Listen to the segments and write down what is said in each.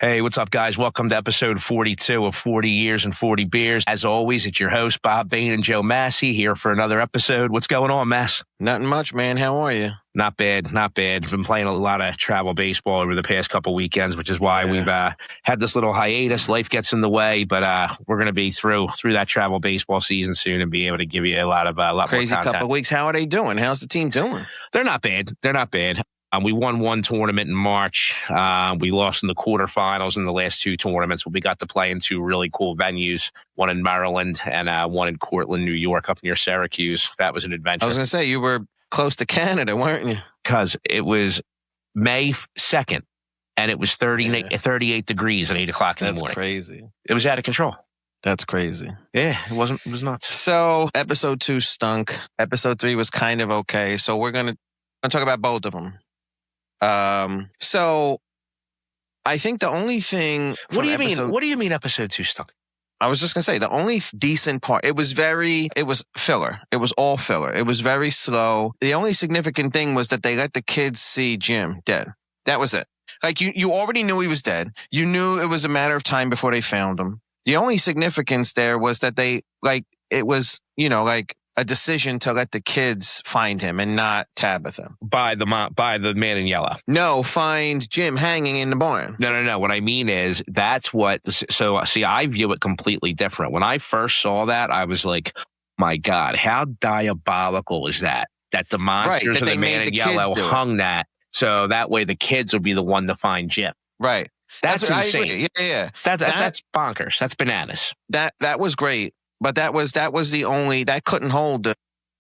Hey, what's up, guys? Welcome to episode 42 of 40 Years and 40 Beers. As always, it's your host, Bob Bain and Joe Massi, here for another episode. What's going on, Mass? Nothing much, man. How are you? Not bad, not bad. Been playing a lot of travel baseball over the past couple weekends, which is why we've had this little hiatus. Life gets in the way, but we're going to be through that travel baseball season soon and be able to give you a lot Crazy more content. couple of weeks. How are they doing? How's the team doing? They're not bad. They're not bad. We won one tournament in March. We lost in the quarterfinals in the last two tournaments, but we got to play in two really cool venues, one in Maryland and one in Cortland, New York, up near Syracuse. That was an adventure. I was going to say, you were close to Canada, weren't you? Because it was May 2nd, and it was 38 degrees at 8 o'clock in the morning. That's crazy. It was out of control. That's crazy. Yeah, it was nuts. So, episode 2 stunk. Episode 3 was kind of okay. So, we're going to talk about both of them. So I think the only thing. What do you mean? What do you mean episode 2 stunk? I was just going to say the only decent part, it was filler. It was all filler. It was very slow. The only significant thing was that they let the kids see Jim dead. That was it. Like you already knew he was dead. You knew it was a matter of time before they found him. The only significance there was that it was a decision to let the kids find him and not Tabitha. By the man in yellow. No, find Jim hanging in the barn. No. What I mean is that's what. So see, I view it completely different. When I first saw that, I was like, "My God, how diabolical is that? That the monsters of the man in yellow hung that so that way the kids will be the one to find Jim." Right. That's insane. Yeah. That's bonkers. That's bananas. That was great. But that was the only, that couldn't hold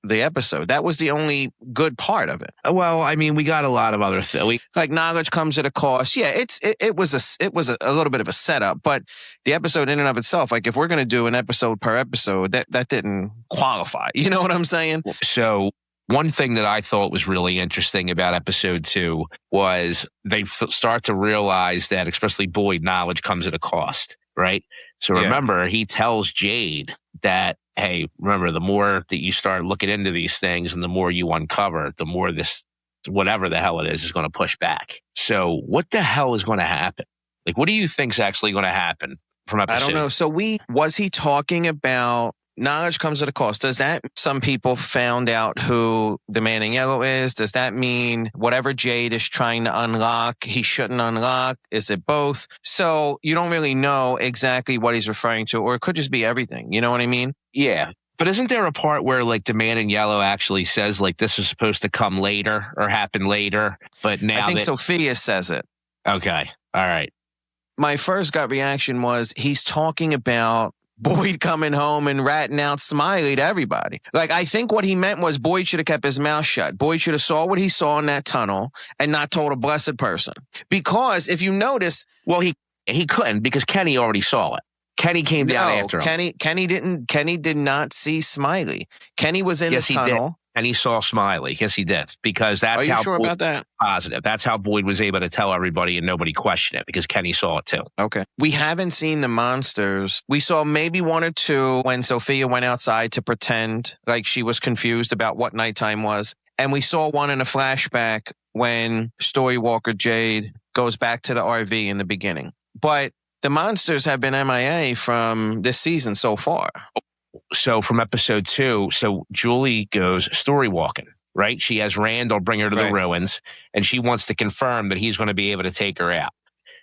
the episode. That was the only good part of it. Well, I mean, we got a lot of other things. Like knowledge comes at a cost. Yeah, it was a little bit of a setup, but the episode in and of itself, like if we're going to do an episode per episode, that didn't qualify. You know what I'm saying? So one thing that I thought was really interesting about episode 2 was they start to realize that, especially Boyd, knowledge comes at a cost, right? So remember, he tells Jade that, hey, remember, the more that you start looking into these things and the more you uncover, the more this, whatever the hell it is going to push back. So what the hell is going to happen? Like, what do you think's actually going to happen from episode? I don't know. So was he talking about knowledge comes at a cost? Does that some people found out who the man in yellow is? Does that mean whatever Jade is trying to unlock, he shouldn't unlock? Is it both? So you don't really know exactly what he's referring to, or it could just be everything. You know what I mean? Yeah. But isn't there a part where like the man in yellow actually says like this is supposed to come later or happen later? But now I think Sophia says it. Okay. All right. My first gut reaction was he's talking about Boyd coming home and ratting out Smiley to everybody. Like, I think what he meant was Boyd should have kept his mouth shut. Boyd should have saw what he saw in that tunnel and not told a blessed person. Because if you notice... Well, he couldn't because Kenny already saw it. Kenny came down after him. Kenny did not see Smiley. Kenny was in the tunnel. And he saw Smiley. Yes, he did. Because that's Are you sure about that? Positive. That's how Boyd was able to tell everybody and nobody questioned it because Kenny saw it too. Okay. We haven't seen the monsters. We saw maybe one or two when Sophia went outside to pretend like she was confused about what nighttime was. And we saw one in a flashback when storywalker Jade goes back to the RV in the beginning. But the monsters have been MIA from this season so far. So from episode 2, so Julie goes storywalking, right? She has Randall bring her to the ruins, and she wants to confirm that he's going to be able to take her out.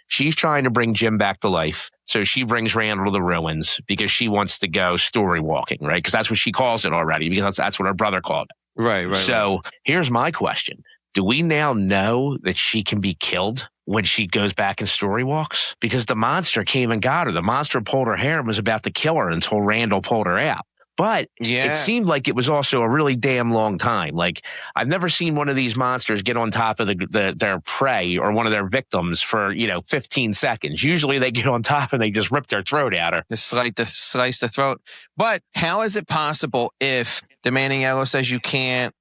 She's trying to bring Jim back to life, so she brings Randall to the ruins because she wants to go storywalking, right? Because that's what she calls it already, because that's what her brother called it. Right. So here's my question. Do we now know that she can be killed when she goes back and story walks? Because the monster came and got her. The monster pulled her hair and was about to kill her until Randall pulled her out. But it seemed like it was also a really damn long time. Like, I've never seen one of these monsters get on top of their prey or one of their victims for, 15 seconds. Usually they get on top and they just rip their throat out or just slice the throat. But how is it possible if the man in yellow says you can't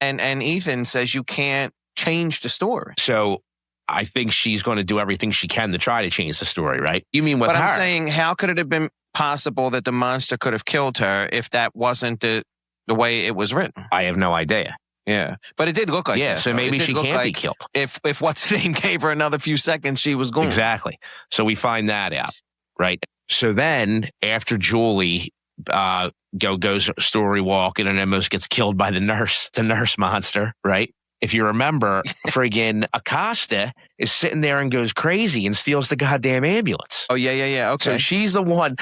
and Ethan says you can't change the story? So I think she's going to do everything she can to try to change the story, right? You mean with her? But I'm saying, how could it have been possible that the monster could have killed her if that wasn't the way it was written? I have no idea. Yeah. But it did look like that. So maybe she can't be killed. If what's her name gave her another few seconds, she was gone. Exactly. So we find that out, right? So then after Julie goes story walking and almost gets killed by the nurse monster, right? If you remember, friggin' Acosta is sitting there and goes crazy and steals the goddamn ambulance. Oh, yeah. Okay. So she's the one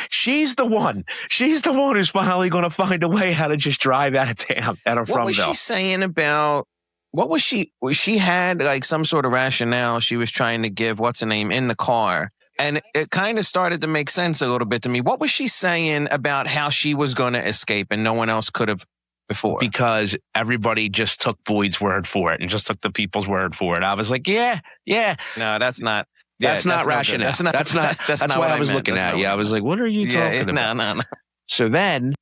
who's finally going to find a way how to just drive out of town, out of Fromville. What was she saying about, she had like some sort of rationale she was trying to give, what's her name, in the car. And it kind of started to make sense a little bit to me. What was she saying about how she was going to escape and no one else could have before? Because everybody just took Boyd's word for it and just took the people's word for it. I was like, yeah. No, that's not. That's not rational. That's why I was looking at you. I was like, what are you talking about? No. So then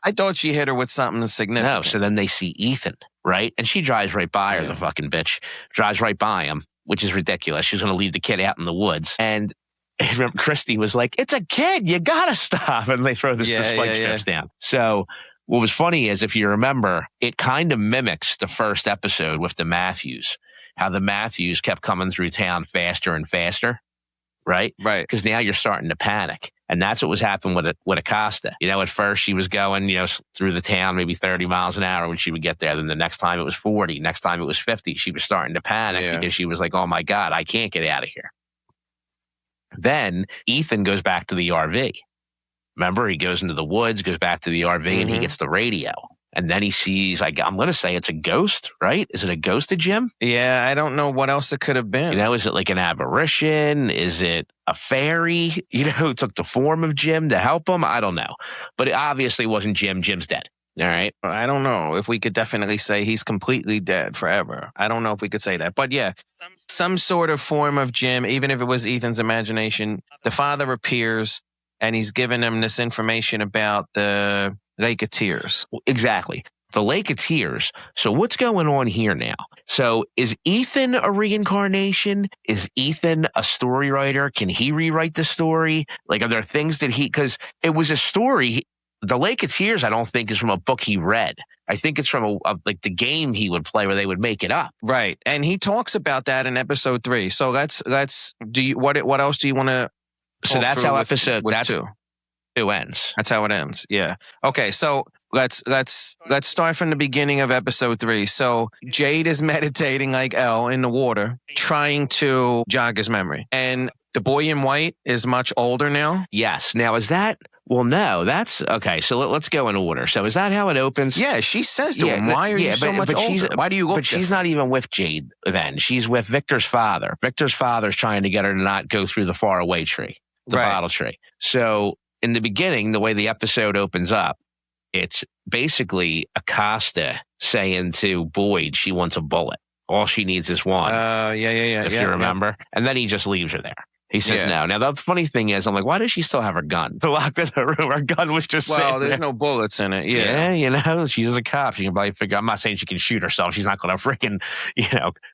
I thought she hit her with something significant. No, so then they see Ethan, right? And she drives right by her, the fucking bitch. Drives right by him, which is ridiculous. She's going to leave the kid out in the woods. And I remember Christy was like, it's a kid. You got to stop. And they throw the spike strips down. So what was funny is, if you remember, it kind of mimics the first episode with the Matthews, how the Matthews kept coming through town faster and faster, right? Right. Because now you're starting to panic. And that's what was happening with Acosta. At first she was going, through the town, maybe 30 miles an hour when she would get there. Then the next time it was 40. Next time it was 50. She was starting to panic because she was like, oh my God, I can't get out of here. Then Ethan goes back to the RV. Remember, he goes into the woods, goes back to the RV, and he gets the radio. And then he sees, I'm going to say it's a ghost, right? Is it a ghost of Jim? Yeah, I don't know what else it could have been. Is it like an apparition? Is it a fairy, who took the form of Jim to help him? I don't know. But it obviously wasn't Jim. Jim's dead. All right. I don't know if we could definitely say he's completely dead forever. I don't know if we could say that. But yeah, some sort of form of Jim, even if it was Ethan's imagination, the father appears and he's giving him this information about the Lake of Tears. Exactly. The Lake of Tears. So what's going on here now? So is Ethan a reincarnation? Is Ethan a story writer? Can he rewrite the story? Like, are there things that because it was a story. The Lake of Tears, I don't think, is from a book he read. I think it's from like the game he would play where they would make it up. Right. And he talks about that in episode 3. So let's what else do you want to? So that's how episode 2 ends. That's how it ends. Yeah. Okay. So let's start from the beginning of episode 3. So Jade is meditating like Elle in the water, trying to jog his memory. And the boy in white is much older now. Yes. Now is that? Well, no, that's okay. So let's go in order. So is that how it opens? Yeah, she says to him, "Why are you so much older? Why do you look?" But she's not even with Jade then. She's with Victor's father. Victor's father's trying to get her to not go through the faraway tree, the bottle tree. So in the beginning, the way the episode opens up, it's basically Acosta saying to Boyd she wants a bullet. All she needs is one. If you remember. And then he just leaves her there. He says no. Now, the funny thing is, I'm like, why does she still have her gun? Locked in the room. Her gun was just sitting there's there. No bullets in it. Yeah, she's a cop. She can probably figure. I'm not saying she can shoot herself. She's not going to freaking,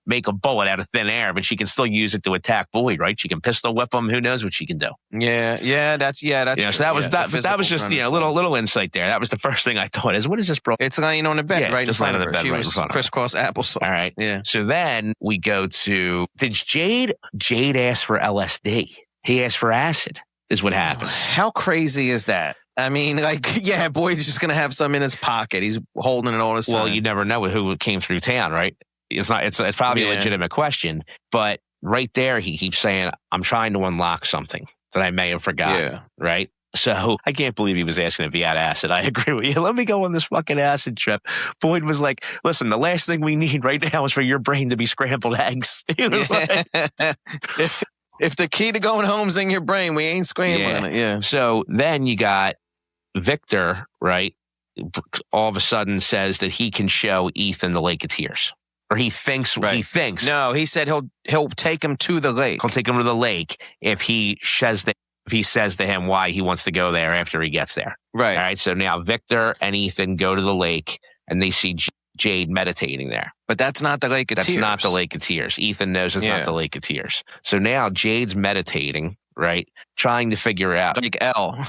make a bullet out of thin air, but she can still use it to attack Boyd, right? She can pistol whip him. Who knows what she can do? That's so that was that. But that was just little insight there. That was the first thing I thought is, what is this, bro? It's laying on the bed, right? Just laying on the bed, right in front of her. Crisscross applesauce. All right. Yeah. So then we go to, did Jade ask for LSD? He asked for acid, is what happens. How crazy is that? I mean, Boyd's just going to have some in his pocket. He's holding it all the time. Well, you never know who came through town, right? It's probably a legitimate question. But right there, he keeps saying, I'm trying to unlock something that I may have forgotten, right? So I can't believe he was asking if he had acid. I agree with you. Let me go on this fucking acid trip. Boyd was like, listen, the last thing we need right now is for your brain to be scrambled eggs. He was like... If the key to going home's in your brain, we ain't scrambling it. Yeah. So then you got Victor, right? All of a sudden says that he can show Ethan the Lake of Tears. Or he thinks. No, he said he'll take him to the lake. He'll take him to the lake if he says to him why he wants to go there after he gets there. Right. All right. So now Victor and Ethan go to the lake and they see Jade meditating there. But that's not the Lake of Tears. That's not the Lake of Tears. Ethan knows it's not the Lake of Tears. So now Jade's meditating, right? Trying to figure out. Like Elle.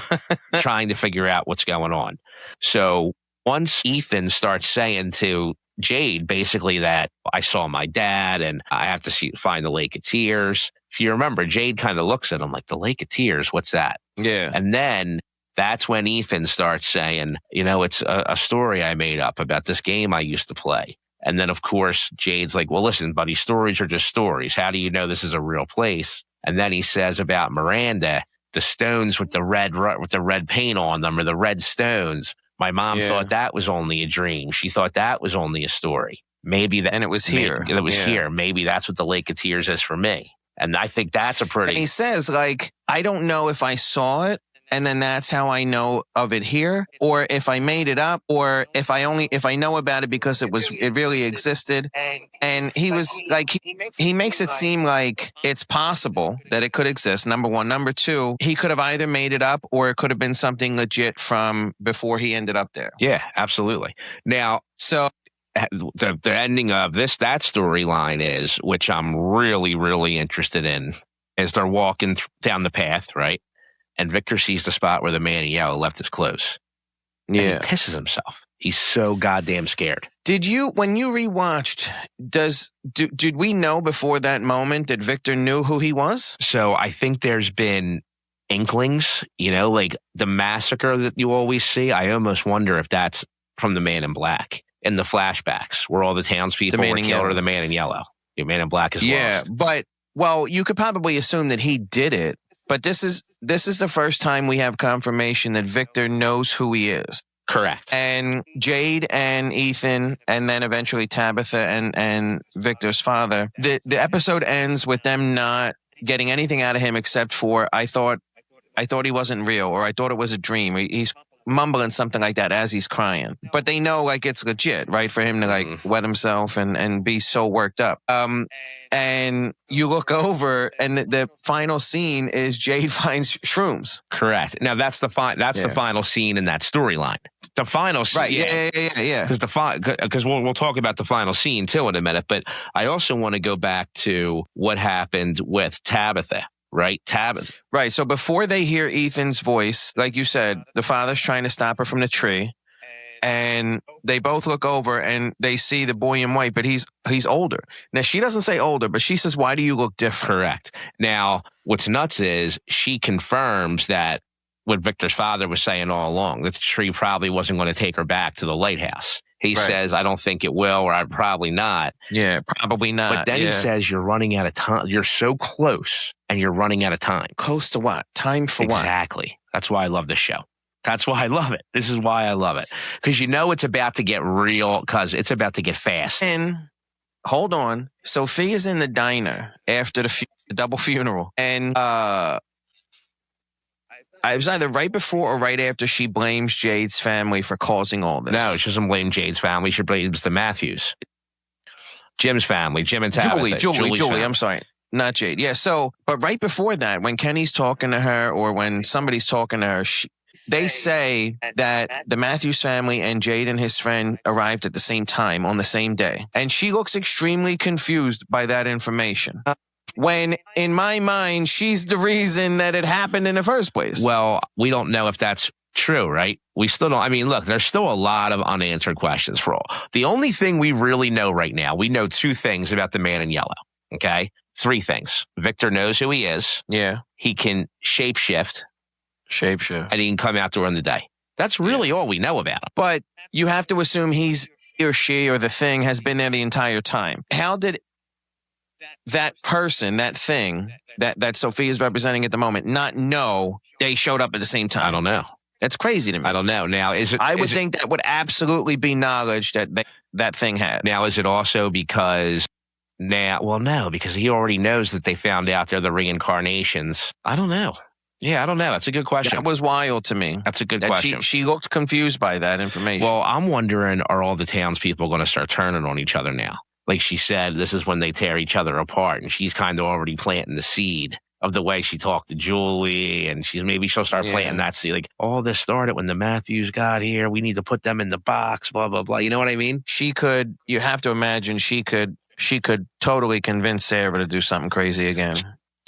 trying to figure out what's going on. So once Ethan starts saying to Jade basically that I saw my dad and I have to find the Lake of Tears. If you remember, Jade kind of looks at him like, the Lake of Tears, what's that? Yeah. And then that's when Ethan starts saying, it's a story I made up about this game I used to play. And then, of course, Jade's like, well, listen, buddy, stories are just stories. How do you know this is a real place? And then he says about Miranda, the stones with the red paint on them, or the red stones. My mom thought that was only a dream. She thought that was only a story. Maybe that, and it was here. It was here. Maybe that's what the Lake of Tears is for me. And I think that's a pretty. And he says, like, I don't know if I saw it, and then that's how I know of it here, or if I made it up, or if I know about it because it really existed. And he was like, he makes it seem like it's possible that it could exist. Number one. Number two, he could have either made it up or it could have been something legit from before he ended up there. Yeah, absolutely. Now, so the ending of that storyline is, which I'm really, really interested in, is they're walking down the path, right? And Victor sees the spot where the man in yellow left his clothes. Yeah. And he pisses himself. He's so goddamn scared. When you rewatched, did we know before that moment that Victor knew who he was? So I think there's been inklings, like the massacre that you always see. I almost wonder if that's from the Man in Black in the flashbacks where all the townspeople were killed, or the Man in Yellow. The Man in Black is lost. But, well, you could probably assume that he did it. But this is the first time we have confirmation that Victor knows who he is. Correct. And Jade and Ethan, and then eventually Tabitha and Victor's father. The episode ends with them not getting anything out of him except for, I thought he wasn't real, or I thought it was a dream. He's mumbling something like that as he's crying. But they know, like, it's legit, right? For him to, like, wet himself and be so worked up. And you look over, and the final scene is Jade finds shrooms. Correct. Now, that's the final scene in that storyline. The final scene. Right, yeah. Because we'll talk about the final scene, too, in a minute. But I also want to go back to what happened with Tabitha. Right, Tabitha. Right. So before they hear Ethan's voice, like you said, the father's trying to stop her from the tree, and they both look over and they see the boy in white, but he's older. Now, she doesn't say older, but she says, "Why do you look different?" Correct. Now, what's nuts is she confirms that what Victor's father was saying all along, that the tree probably wasn't going to take her back to the lighthouse. He says, I don't think it will, or I'm probably not. Yeah, probably not. But then he says, you're running out of time. You're so close, and you're running out of time. Close to what? Time for what? Exactly. That's why I love this show. That's why I love it. This is why I love it. Because it's about to get real, because it's about to get fast. And hold on. Sophia's in the diner after the double funeral. And it was either right before or right after she blames Jade's family for causing all this. No, she doesn't blame Jade's family. She blames the Matthews. Jim's family. Jim and Tabitha. Julie. I'm sorry. Not Jade. Yeah, so, but right before that, when Kenny's talking to her or when somebody's talking to her, they say that the Matthews family and Jade and his friend arrived at the same time on the same day. And she looks extremely confused by that information. When, in my mind, she's the reason that it happened in the first place. Well, we don't know if that's true, right? We still don't. I mean, look, there's still a lot of unanswered questions for all. The only thing we really know right now, we know two things about the Man in Yellow, okay? Three things. Victor knows who he is. Yeah. He can shapeshift. And he can come out during the day. That's really all we know about him. But you have to assume he or she or the thing has been there the entire time. How did that person, that thing that Sophia's representing at the moment, not know they showed up at the same time? I don't know. That's crazy to me. I don't know. Now, I would think that would absolutely be knowledge that thing had. Now, is it also because no, because he already knows that they found out they're the reincarnations. I don't know. Yeah, I don't know. That's a good question. That was wild to me. That's a good question. She looked confused by that information. Well, I'm wondering, are all the townspeople going to start turning on each other now? Like she said, this is when they tear each other apart, and she's kind of already planting the seed of the way she talked to Julie, and she'll start planting that seed. Like, all this started when the Matthews got here. We need to put them in the box, blah, blah, blah. You know what I mean? You have to imagine she could totally convince Sarah to do something crazy again.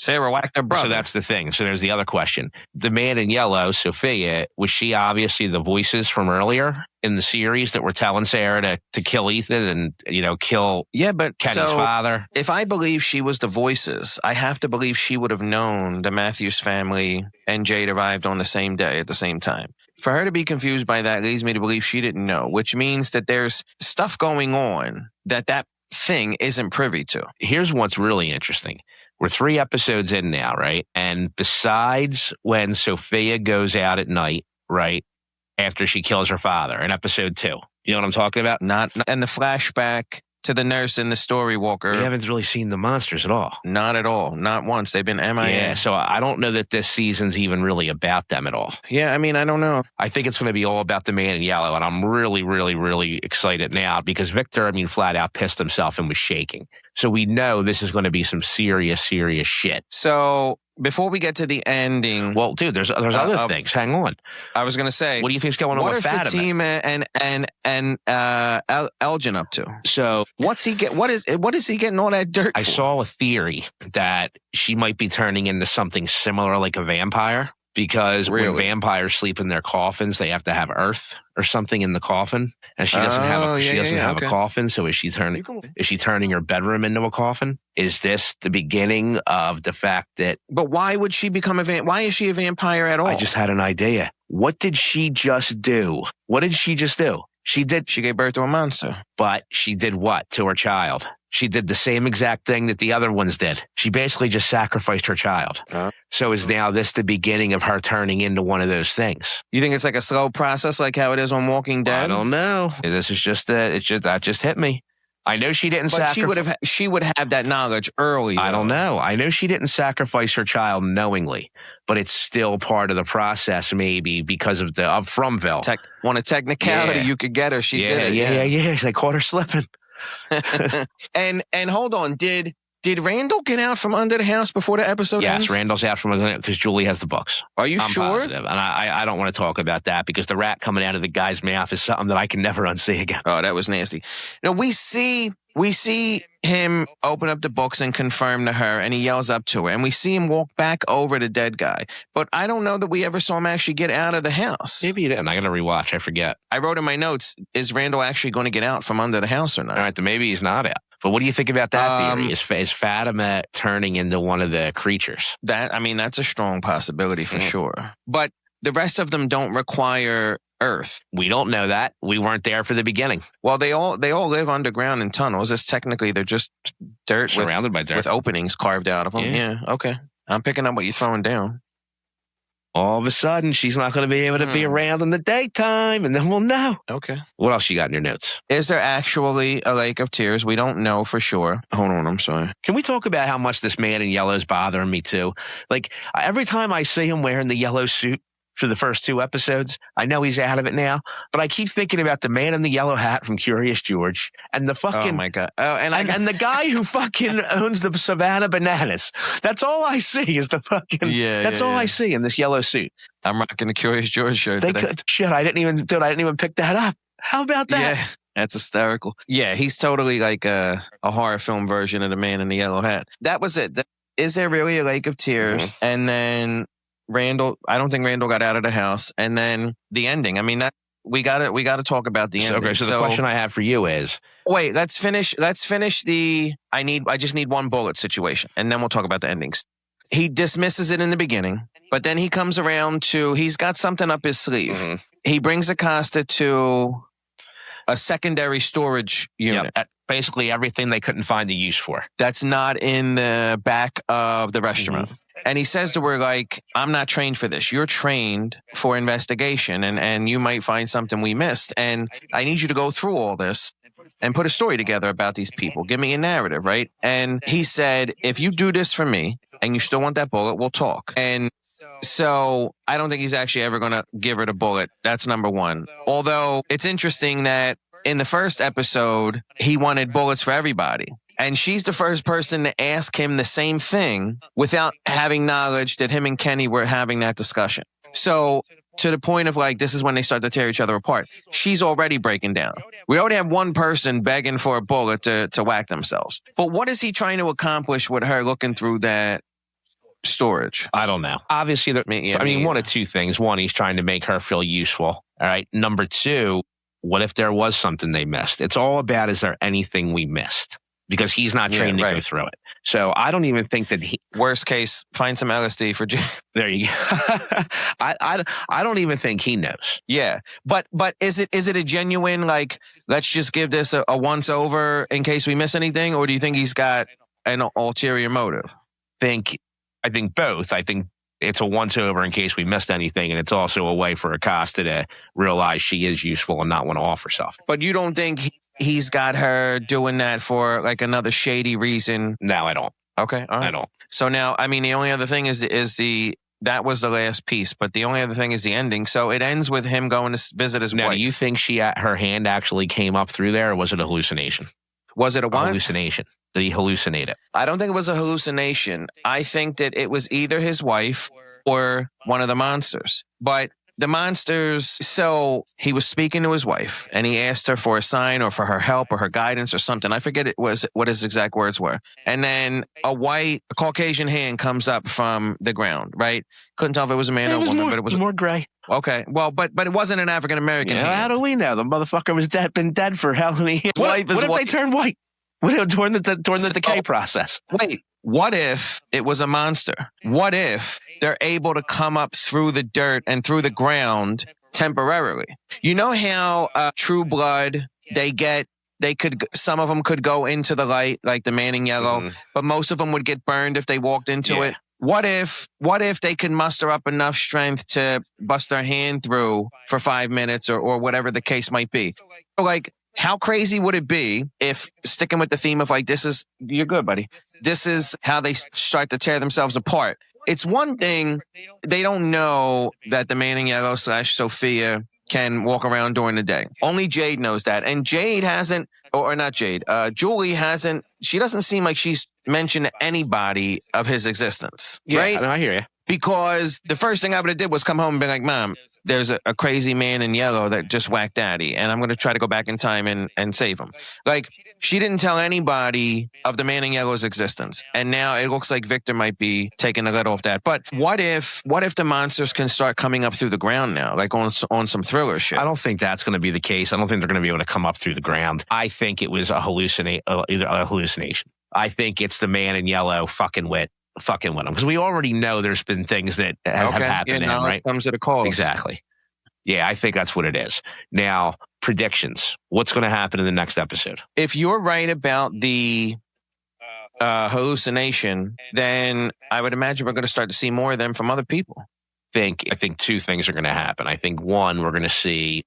Sarah whacked her brother. So that's the thing. So there's the other question. The man in yellow, Sophia, was she obviously the voices from earlier in the series that were telling Sarah to kill Ethan and, kill Kenny's father? If I believe she was the voices, I have to believe she would have known the Matthews family and Jade arrived on the same day at the same time. For her to be confused by that leads me to believe she didn't know, which means that there's stuff going on that thing isn't privy to. Here's what's really interesting. We're 3 episodes in now, right? And besides when Sophia goes out at night, right, after she kills her father in episode 2, you know what I'm talking about? And the flashback to the nurse in the storywalker. We haven't really seen the monsters at all. Not at all. Not once. They've been MIA. Yeah, so I don't know that this season's even really about them at all. Yeah, I mean, I don't know. I think it's going to be all about the man in yellow, and I'm really, really, really excited now because Victor, flat out pissed himself and was shaking. So we know this is going to be some serious, serious shit. So before we get to the ending... Well, dude, there's other things. Hang on. I was going to say... What do you think's going on with Fatima? What are Fatima and Elgin up to? So... What is he getting all that dirt I for? saw a theory that she might be turning into something similar like a vampire. Because when vampires sleep in their coffins, they have to have earth or something in the coffin, and she doesn't have a coffin. So is she turning her bedroom into a coffin? Is this the beginning of the fact that? But why would she become why is she a vampire at all? I just had an idea. What did she just do? What did she just do? She gave birth to a monster. But she did what to her child? She did the same exact thing that the other ones did. She basically just sacrificed her child. So is now this the beginning of her turning into one of those things? You think it's like a slow process like how it is on Walking Dead? I don't know. This is that just hit me. I know she didn't sacrifice. But she would have that knowledge early. Though. I don't know. I know she didn't sacrifice her child knowingly, but it's still part of the process maybe because of Fromville. On a technicality, you could get her. She did it. Yeah. They caught her slipping. and hold on, did Randall get out from under the house before the episode ends? Yes, Randall's out from under because Julie has the books. Are you sure? Positive. And I don't want to talk about that because the rat coming out of the guy's mouth is something that I can never unsee again. Oh, that was nasty. Now we see him open up the books and confirm to her, and he yells up to her, and we see him walk back over the dead guy. But I don't know that we ever saw him actually get out of the house. Maybe he didn't. I got to rewatch. I forget. I wrote in my notes, is Randall actually going to get out from under the house or not? All right, then maybe he's not out. But what do you think about that theory? Is Fatima turning into one of the creatures? That's a strong possibility for sure. But the rest of them don't require Earth. We don't know that. We weren't there for the beginning. Well, they all live underground in tunnels. It's technically they're just dirt surrounded by dirt with openings carved out of them. Yeah. Okay. I'm picking up what you're throwing down. All of a sudden, she's not going to be able to be around in the daytime, and then we'll know. Okay. What else you got in your notes? Is there actually a lake of tears? We don't know for sure. Hold on, I'm sorry. Can we talk about how much this man in yellow is bothering me, too? Like, every time I see him wearing the yellow suit for the first 2 episodes, I know he's out of it now, but I keep thinking about the man in the yellow hat from Curious George and the fucking... Oh, my God. Oh, and the guy who fucking owns the Savannah Bananas. That's all I see is the fucking... That's all I see in this yellow suit. I'm rocking the Curious George shirt today. I didn't even pick that up. How about that? Yeah, that's hysterical. Yeah, he's totally like a horror film version of the man in the yellow hat. That was it. Is there really a lake of tears? Mm-hmm. And then... I don't think Randall got out of the house. And then the ending. I mean, we got to talk about the ending. Okay, so the question I have for you is... Wait, let's finish the I just need one bullet situation, and then we'll talk about the endings. He dismisses it in the beginning, but then he comes around to, he's got something up his sleeve. Mm-hmm. He brings Acosta to a secondary storage unit. Yep. Basically everything they couldn't find a use for. That's not in the back of the restaurant. Mm-hmm. And he says to her, like, I'm not trained for this. You're trained for investigation, and you might find something we missed. And I need you to go through all this and put a story together about these people. Give me a narrative, right? And he said, if you do this for me and you still want that bullet, we'll talk. And so I don't think he's actually ever going to give her the bullet. That's number one. Although it's interesting that in the first episode, he wanted bullets for everybody. And she's the first person to ask him the same thing without having knowledge that him and Kenny were having that discussion. So to the point of like, this is when they start to tear each other apart. She's already breaking down. We already have one person begging for a bullet to whack themselves. But what is he trying to accomplish with her looking through that storage? I don't know. Obviously, one of two things. One, he's trying to make her feel useful. All right. Number two, what if there was something they missed? It's all about, is there anything we missed? Because he's not trained to go through it. So I don't even think that worst case, find some LSD for Jade. There you go. I don't even think he knows. Yeah. But is it a genuine, like, let's just give this a once over in case we miss anything? Or do you think he's got an ulterior motive? I think both. I think it's a once over in case we missed anything. And it's also a way for Acosta to realize she is useful and not want to offer stuff. But you don't think he's got her doing that for like another shady reason? No, I don't. Okay. All right. I don't. So now, I mean, the only other thing is that was the last piece, but the only other thing is the ending. So it ends with him going to visit his wife. Now, do you think her hand actually came up through there, or was it a hallucination? Was it a what? Hallucination. Did he hallucinate it? I don't think it was a hallucination. I think that it was either his wife or one of the monsters. But the monsters, so he was speaking to his wife and he asked her for a sign or for her help or her guidance or something. I forget what his exact words were. And then a Caucasian hand comes up from the ground, right? Couldn't tell if it was a man or a woman, but it was more gray. Okay. Well, but it wasn't an African American hand. How do we know? The motherfucker was been dead for hell many years. What if they turned white? During the decay process? Wait. What if it was a monster? What if they're able to come up through the dirt and through the ground temporarily? You know how True Blood, some of them could go into the light, like the man in yellow, but most of them would get burned if they walked into it. What if they could muster up enough strength to bust their hand through for 5 minutes or whatever the case might be? So like, how crazy would it be if, sticking with the theme of like, you're good, buddy. This is how they start to tear themselves apart. It's one thing, they don't know that the man in yellow / Sophia can walk around during the day. Only Jade knows that. And Jade hasn't, or not Jade, Julie hasn't, she doesn't seem like she's mentioned to anybody of his existence. Right? Yeah, I hear you. Because the first thing I would have did was come home and be like, Mom, there's a crazy man in yellow that just whacked Daddy, and I'm going to try to go back in time and save him. Like, she didn't tell anybody of the man in yellow's existence, and now it looks like Victor might be taking the lid off that. But what if the monsters can start coming up through the ground now, like on some thriller shit? I don't think that's going to be the case. I don't think they're going to be able to come up through the ground. I think it was either a hallucination. I think it's the man in yellow fucking with them, because we already know there's been things that have happened to him, right? Comes at a cost. Exactly. Yeah, I think that's what it is. Now, predictions. What's going to happen in the next episode? If you're right about the hallucination, then I would imagine we're going to start to see more of them from other people. I think two things are going to happen. I think one, we're going to see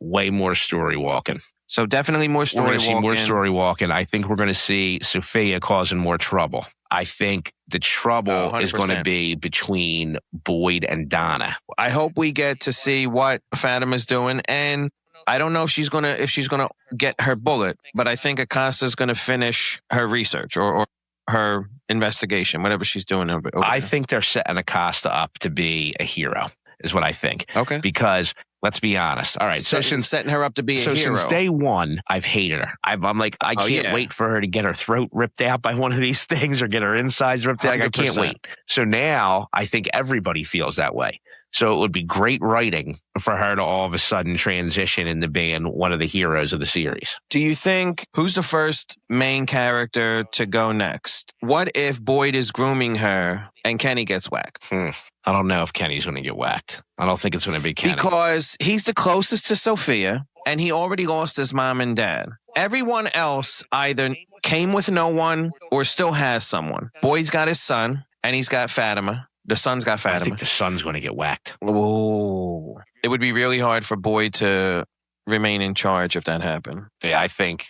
way more story walking. So definitely more story walking. We're going to see more story walking. I think we're going to see Sophia causing more trouble. I think the trouble is going to be between Boyd and Donna. I hope we get to see what Fatima's doing, and I don't know if she's gonna get her bullet, but I think Acosta's going to finish her research or her investigation, whatever she's doing over I think they're setting Acosta up to be a hero, is what I think. Okay. Because let's be honest. All right. So since setting her up to be a hero. So since day one, I've hated her. I'm like, I can't wait for her to get her throat ripped out by one of these things or get her insides ripped out. I can't wait. So now I think everybody feels that way. So it would be great writing for her to all of a sudden transition into being one of the heroes of the series. Do you think, who's the first main character to go next? What if Boyd is grooming her and Kenny gets whacked? I don't know if Kenny's going to get whacked. I don't think it's going to be Kenny. Because he's the closest to Sophia, and he already lost his mom and dad. Everyone else either came with no one or still has someone. Boyd's got his son, and he's got Fatima. The son's got Fatima. I think the son's going to get whacked. Oh, it would be really hard for Boyd to remain in charge if that happened. Yeah, I think.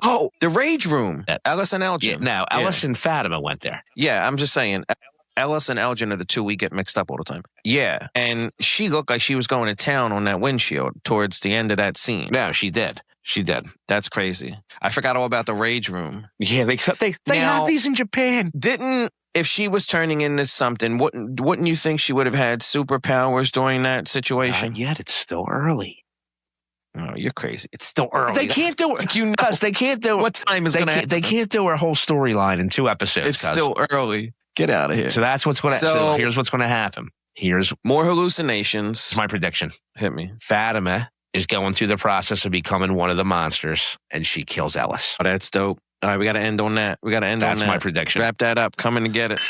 Oh, the Rage Room. Ellis and Elgin. Yeah, no, Ellis and Fatima went there. Yeah, I'm just saying. Ellis and Elgin are the two we get mixed up all the time. Yeah, and she looked like she was going to town on that windshield towards the end of that scene. No, she did. She did. That's crazy. I forgot all about the Rage Room. Yeah, they have these in Japan. If she was turning into something, wouldn't you think she would have had superpowers during that situation? Not yet. It's still early. Oh, you're crazy. It's still early. They can't do it. Because they can't do it. What time is going to happen? They can't do her whole storyline in 2 episodes. It's still early. Get out of here. So that's what's going to. So here's what's going to happen. Here's more hallucinations. My prediction. Hit me. Fatima is going through the process of becoming one of the monsters, and she kills Ellis. Oh, that's dope. All right, we got to end on that. That's my prediction. Wrap that up. Coming to get it.